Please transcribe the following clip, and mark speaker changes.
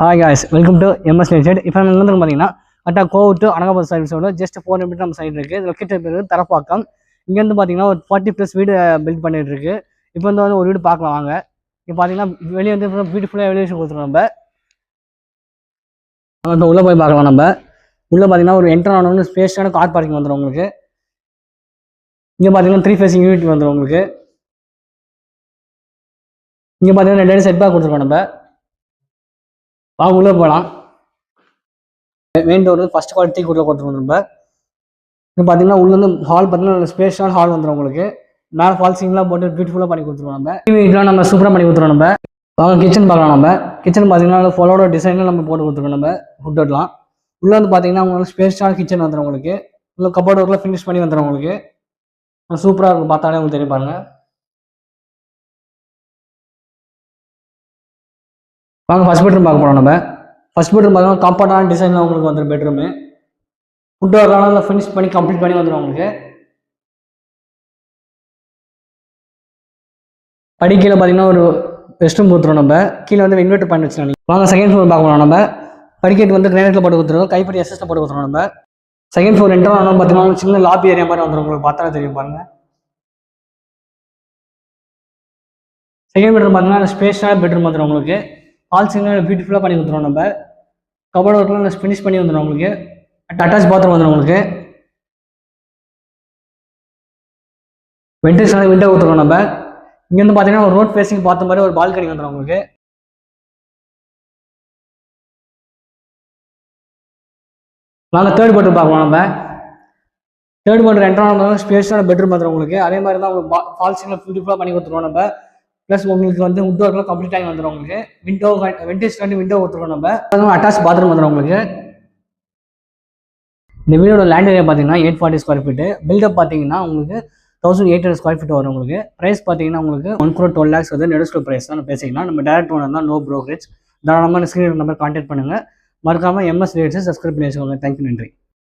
Speaker 1: Hi guys, welcome to MS Limited. இப்போ நம்ம வந்து பார்த்தீங்கன்னா அட்டா கோவூர் டு அனகாபுரம் சர்வீஸோட ஜஸ்ட் 4 மீட்டர் நம்ம சைடு இருக்குது. இதில் கிட்ட பேர் தரப்பாக்கம். இங்கேருந்து பார்த்தீங்கன்னா ஒரு 40+ வீடு பில்ட் பண்ணிட்டு இருக்கு. இப்போ வந்து ஒரு வீடு பார்க்கலாம் வாங்க. இப்போ பார்த்தீங்கன்னா வெளியே வந்து பியூட்டிஃபுல்லாக எலிவேஷன் கொடுத்துருவோம். நம்ம உள்ளே போய் பார்க்கலாம். நம்ம உள்ளே பார்த்தீங்கன்னா ஒரு என்டர் ஆனவங்க ஸ்பேஷியான கார் பார்க்கிங் வந்துடும் உங்களுக்கு. இங்கே பார்த்தீங்கன்னா 3 ஃபேஸிங் யூனிட் வந்துடும் உங்களுக்கு. இங்கே பார்த்தீங்கன்னா 2 செட் பேக் கொடுத்துருக்கோம். நம்ம வாங்க உள்ளே போகலாம். மெயின் டோர் ஃபர்ஸ்ட் குவாலிட்டி கூட கொடுத்துருவோம். நம்ம இப்போ பார்த்தீங்கன்னா உள்ள வந்து ஹால் பார்த்தீங்கன்னா ஸ்பேஷியல் ஹால் வந்துடும் உங்களுக்கு. மேலே ஃபால் சீலிங்லாம் போட்டு பியூட்டிஃபுல்லாக பண்ணி கொடுத்துருவோம். நம்ம டிவிலாம் நம்ம சூப்பராக பண்ணி கொடுத்துருவோம். நம்ம வாங்க கிச்சன் பார்க்கலாம். நம்ம கிச்சன் பார்த்தீங்கன்னா ஃபுல்லோட டிசைனில் நம்ம போட்டு கொடுத்துருக்கோம். நம்ம ஃபுட் அவுட்லாம் உள்ளே வந்து பார்த்தீங்கன்னா உங்களுக்கு ஸ்பேஷியல் கிச்சன் வந்துடும் உங்களுக்கு. உள்ள கபோர்ட் ஒர்க்லாம் ஃபினிஷ் பண்ணி வந்துடும் உங்களுக்கு. சூப்பராக இருக்கும், பார்த்தாலே உங்களுக்கு தெரியும் பாருங்க. வாங்க ஃபர்ஸ்ட் பெட்ரூம் பார்க்க போகிறோம். நம்ம ஃபர்ஸ்ட் பெட்ரூம் பார்த்தீங்கன்னா காம்பாக்டான டிசைனில் உங்களுக்கு வந்துடும். பெட்ரூமு ஃபுட் ஒர்க்லாம் ஃபினிஷ் பண்ணி கம்ப்ளீட் பண்ணி வந்துடும் உங்களுக்கு. படிக்கையில் பார்த்தீங்கன்னா ஒரு ரெஸ்ட் ரூம் கொடுத்துருவோம். நம்ம கீழே வந்து இன்வெர்டர் பண்ணி வச்சுக்கலாம். வாங்க செகண்ட் ஃப்ளோர் பார்க்க போகிறோம். நம்ம படிக்கட்டு வந்து கிரானைட்டில் போட்டு கொடுத்துருவோம். கைப்படி எஸ்எஸ்ல போட்டு கொடுத்துருவோம். நம்ம செகண்ட் ஃப்ளோர் என்டர் ஆனால் பார்த்தீங்கன்னா சின்ன லாபி ஏரியா மாதிரி வந்துடும் உங்களுக்கு. பார்த்தாலே தெரியும் பாருங்க. செகண்ட் பெட்ரூம் பார்த்தீங்கன்னா ஸ்பேஷியலான பெட்ரூம் வந்துடும் உங்களுக்கு. ஹால் சீலிங் பியூட்டிஃபுல்லாக பண்ணி கொடுத்துருவோம். நம்ம கபோர்ட் ஒர்க்லாம் ஃபினிஷ் பண்ணி வந்துடும் உங்களுக்கு. அட்டாச் பாத்ரூம் வந்துடும் உங்களுக்கு. வென்டிலேஷன் விண்டோ கொடுத்துருவோம். நம்ம இங்கேருந்து பார்த்தீங்கன்னா ஒரு ரோட் ஃபேஸிங் பார்த்த மாதிரி ஒரு பால்கனி வந்துடும் உங்களுக்கு. நாங்கள் தேர்ட் பெட்ரூம் பார்க்கலாம். நம்ம தேர்ட் பெட்ரூம் என்ட்ரான ஸ்பேஷியலான பெட்ரூம் வந்துடும் உங்களுக்கு. அதே மாதிரி தான் உங்களுக்கு ஃபால் சீலிங் பியூட்டிஃபுல்லாக பண்ணி கொடுத்துருவோம். நம்ம ப்ளஸ் உங்களுக்கு வந்து உட் ஒர்க்லாம் கம்ப்ளீட் ஆகி வந்துடும் உங்களுக்கு. வென்டிலேஷன் விண்டோ கொடுத்துருவோம். நம்ம அட்டாச் பாத்ரூம் வந்துடும் உங்களுக்கு. இந்த வீடோட லேண்ட் ஏரியா பார்த்தீங்கன்னா 840 ஸ்கொயர் ஃபீட்டு. பில்டப் பார்த்தீங்கன்னா உங்களுக்கு 1800 ஸ்கொயர் ஃபீட் வரும் உங்களுக்கு. ப்ரைஸ் பார்த்தீங்கன்னா உங்களுக்கு 1,12 lakhs வந்து நெடுஸ்கூல் ப்ரைஸ் தான் பேசிக்கலாம். நம்ம டேரக்ட் ஓனர் தான், நோ ப்ரோக்கரேஜ். தாராளமாக ஸ்க்ரீன் நம்பர் கான்டாக்ட் பண்ணுங்கள். மறக்காமல் MS ரேட்ஸை சப்ஸ்கிரைப் பண்ணி வச்சுக்கோங்க. தேங்க்யூ, நன்றி.